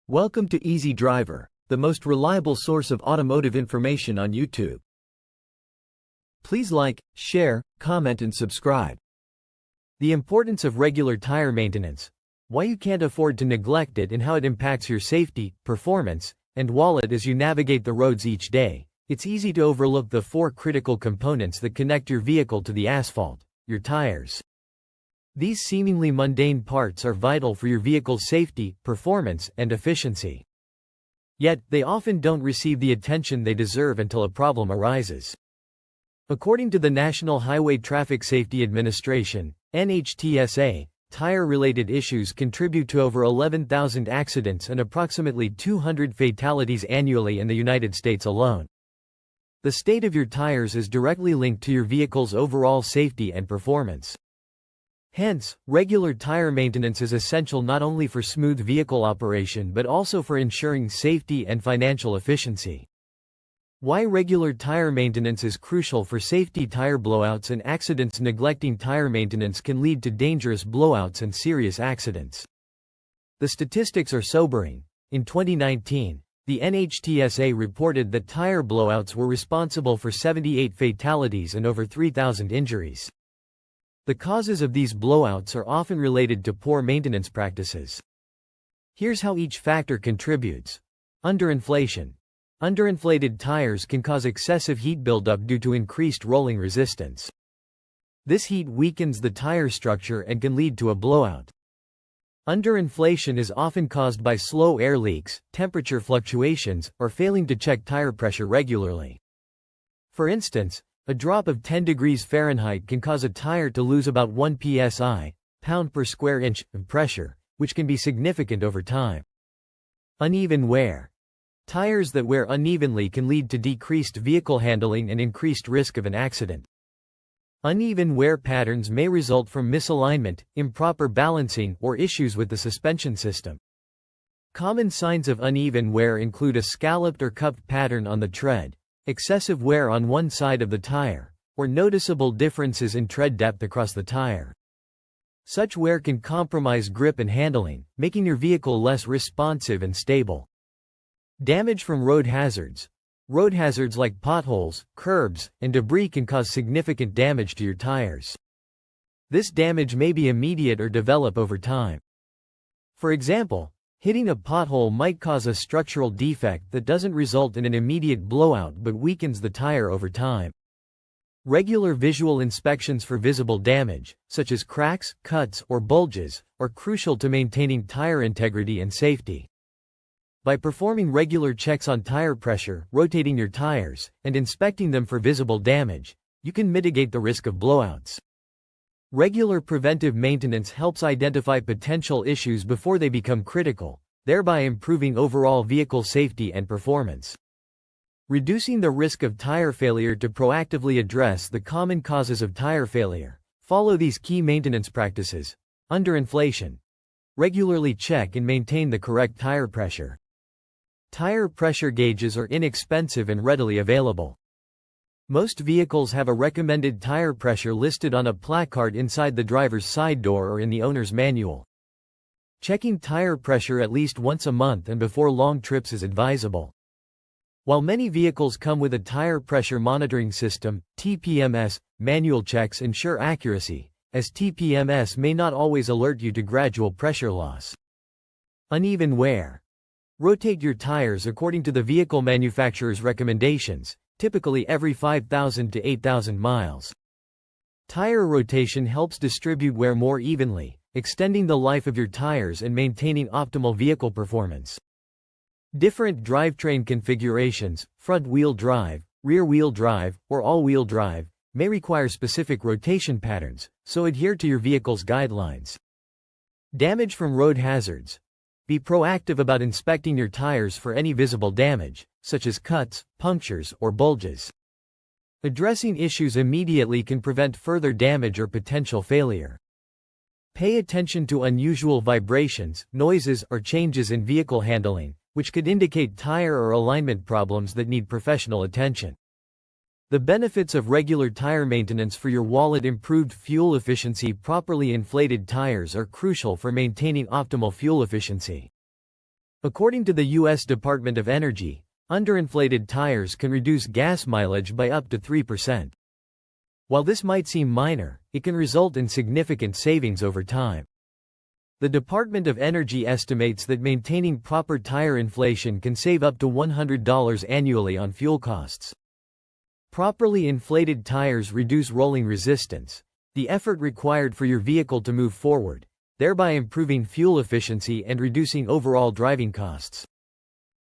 Welcome to Easy Driver, the most reliable source of automotive information on YouTube. Please like, share, comment and subscribe. The importance of regular tire maintenance, why you can't afford to neglect it and how it impacts your safety, performance, and wallet as you navigate the roads each day. It's easy to overlook the four critical components that connect your vehicle to the asphalt, your tires. These seemingly mundane parts are vital for your vehicle's safety, performance, and efficiency. Yet, they often don't receive the attention they deserve until a problem arises. According to the National Highway Traffic Safety Administration, NHTSA, tire-related issues contribute to over 11,000 accidents and approximately 200 fatalities annually in the United States alone. The state of your tires is directly linked to your vehicle's overall safety and performance. Hence, regular tire maintenance is essential not only for smooth vehicle operation but also for ensuring safety and financial efficiency. Why regular tire maintenance is crucial for safety. Tire blowouts and accidents. Neglecting tire maintenance can lead to dangerous blowouts and serious accidents. The statistics are sobering. In 2019, the NHTSA reported that tire blowouts were responsible for 78 fatalities and over 3,000 injuries. The causes of these blowouts are often related to poor maintenance practices. Here's how each factor contributes. Underinflation. Underinflated tires can cause excessive heat buildup due to increased rolling resistance. This heat weakens the tire structure and can lead to a blowout. Underinflation is often caused by slow air leaks, temperature fluctuations, or failing to check tire pressure regularly. For instance, a drop of 10 degrees Fahrenheit can cause a tire to lose about 1 psi, pound per square inch, of pressure, which can be significant over time. Uneven wear. Tires that wear unevenly can lead to decreased vehicle handling and increased risk of an accident. Uneven wear patterns may result from misalignment, improper balancing, or issues with the suspension system. Common signs of uneven wear include a scalloped or cupped pattern on the tread, excessive wear on one side of the tire, or noticeable differences in tread depth across the tire. Such wear can compromise grip and handling, making your vehicle less responsive and stable. Damage from road hazards. Road hazards like potholes, curbs, and debris can cause significant damage to your tires. This damage may be immediate or develop over time. For example, hitting a pothole might cause a structural defect that doesn't result in an immediate blowout but weakens the tire over time. Regular visual inspections for visible damage, such as cracks, cuts, or bulges, are crucial to maintaining tire integrity and safety. By performing regular checks on tire pressure, rotating your tires, and inspecting them for visible damage, you can mitigate the risk of blowouts. Regular preventive maintenance helps identify potential issues before they become critical, thereby improving overall vehicle safety and performance. Reducing the risk of tire failure. To proactively address the common causes of tire failure, follow these key maintenance practices. Underinflation. Regularly check and maintain the correct tire pressure. Tire pressure gauges are inexpensive and readily available. Most vehicles have a recommended tire pressure listed on a placard inside the driver's side door or in the owner's manual. Checking tire pressure at least once a month and before long trips is advisable. While many vehicles come with a tire pressure monitoring system, TPMS, manual checks ensure accuracy, as TPMS may not always alert you to gradual pressure loss. Uneven wear. Rotate your tires according to the vehicle manufacturer's recommendations, typically every 5,000 to 8,000 miles. Tire rotation helps distribute wear more evenly, extending the life of your tires and maintaining optimal vehicle performance. Different drivetrain configurations, front-wheel drive, rear-wheel drive, or all-wheel drive, may require specific rotation patterns, so adhere to your vehicle's guidelines. Damage from road hazards. Be proactive about inspecting your tires for any visible damage, such as cuts, punctures, or bulges. Addressing issues immediately can prevent further damage or potential failure. Pay attention to unusual vibrations, noises, or changes in vehicle handling, which could indicate tire or alignment problems that need professional attention. The benefits of regular tire maintenance for your wallet. Improved fuel efficiency. Properly inflated tires are crucial for maintaining optimal fuel efficiency. According to the U.S. Department of Energy, underinflated tires can reduce gas mileage by up to 3%. While this might seem minor, it can result in significant savings over time. The Department of Energy estimates that maintaining proper tire inflation can save up to $100 annually on fuel costs. Properly inflated tires reduce rolling resistance, the effort required for your vehicle to move forward, thereby improving fuel efficiency and reducing overall driving costs.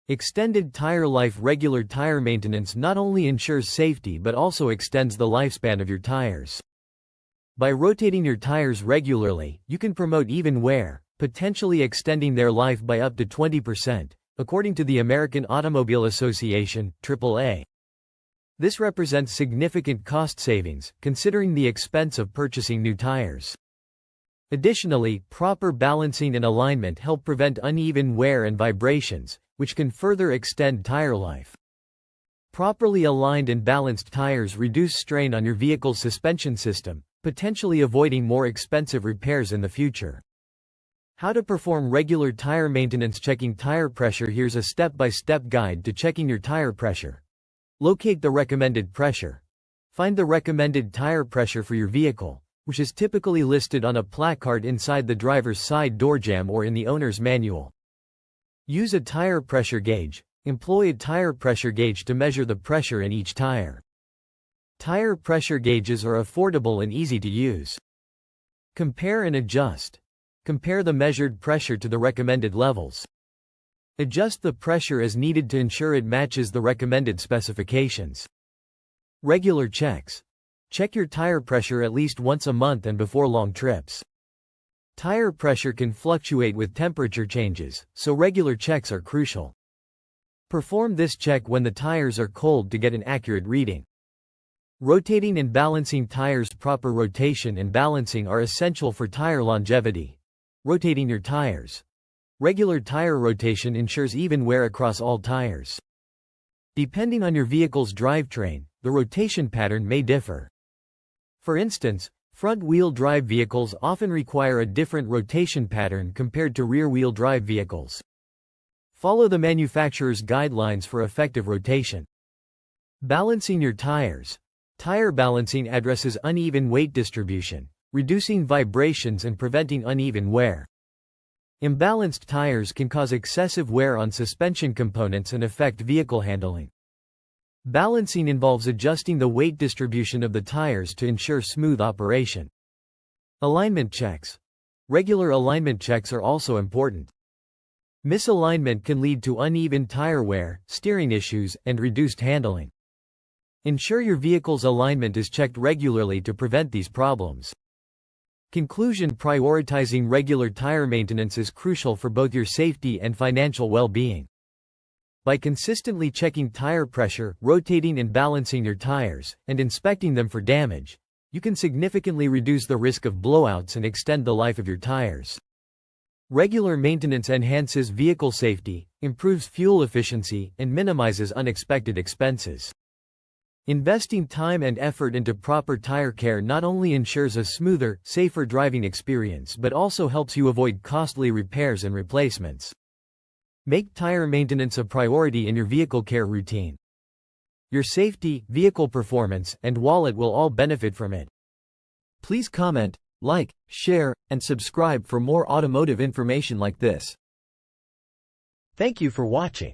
Extended tire life. Regular tire maintenance not only ensures safety but also extends the lifespan of your tires. By rotating your tires regularly, you can promote even wear, potentially extending their life by up to 20%, according to the American Automobile Association, AAA. This represents significant cost savings, considering the expense of purchasing new tires. Additionally, proper balancing and alignment help prevent uneven wear and vibrations, which can further extend tire life. Properly aligned and balanced tires reduce strain on your vehicle's suspension system, potentially avoiding more expensive repairs in the future. How to perform regular tire maintenance. Checking tire pressure. Here's a step-by-step guide to checking your tire pressure. Locate the recommended pressure. Find the recommended tire pressure for your vehicle, which is typically listed on a placard inside the driver's side door jamb or in the owner's manual. Use a tire pressure gauge. Employ a tire pressure gauge to measure the pressure in each tire. Tire pressure gauges are affordable and easy to use. Compare and adjust. Compare the measured pressure to the recommended levels. Adjust the pressure as needed to ensure it matches the recommended specifications. Regular checks. Check your tire pressure at least once a month and before long trips. Tire pressure can fluctuate with temperature changes, so regular checks are crucial. Perform this check when the tires are cold to get an accurate reading. Rotating and balancing tires. Proper rotation and balancing are essential for tire longevity. Rotating your tires. Regular tire rotation ensures even wear across all tires. Depending on your vehicle's drivetrain, the rotation pattern may differ. For instance, front-wheel drive vehicles often require a different rotation pattern compared to rear-wheel drive vehicles. Follow the manufacturer's guidelines for effective rotation. Balancing your tires. Tire balancing addresses uneven weight distribution, reducing vibrations and preventing uneven wear. Imbalanced tires can cause excessive wear on suspension components and affect vehicle handling. Balancing involves adjusting the weight distribution of the tires to ensure smooth operation. Alignment checks. Regular alignment checks are also important. Misalignment can lead to uneven tire wear, steering issues, and reduced handling. Ensure your vehicle's alignment is checked regularly to prevent these problems. Conclusion. Prioritizing regular tire maintenance is crucial for both your safety and financial well-being. By consistently checking tire pressure, rotating and balancing your tires, and inspecting them for damage, you can significantly reduce the risk of blowouts and extend the life of your tires. Regular maintenance enhances vehicle safety, improves fuel efficiency, and minimizes unexpected expenses. Investing time and effort into proper tire care not only ensures a smoother, safer driving experience but also helps you avoid costly repairs and replacements. Make tire maintenance a priority in your vehicle care routine. Your safety, vehicle performance, and wallet will all benefit from it. Please comment, like, share, and subscribe for more automotive information like this. Thank you for watching.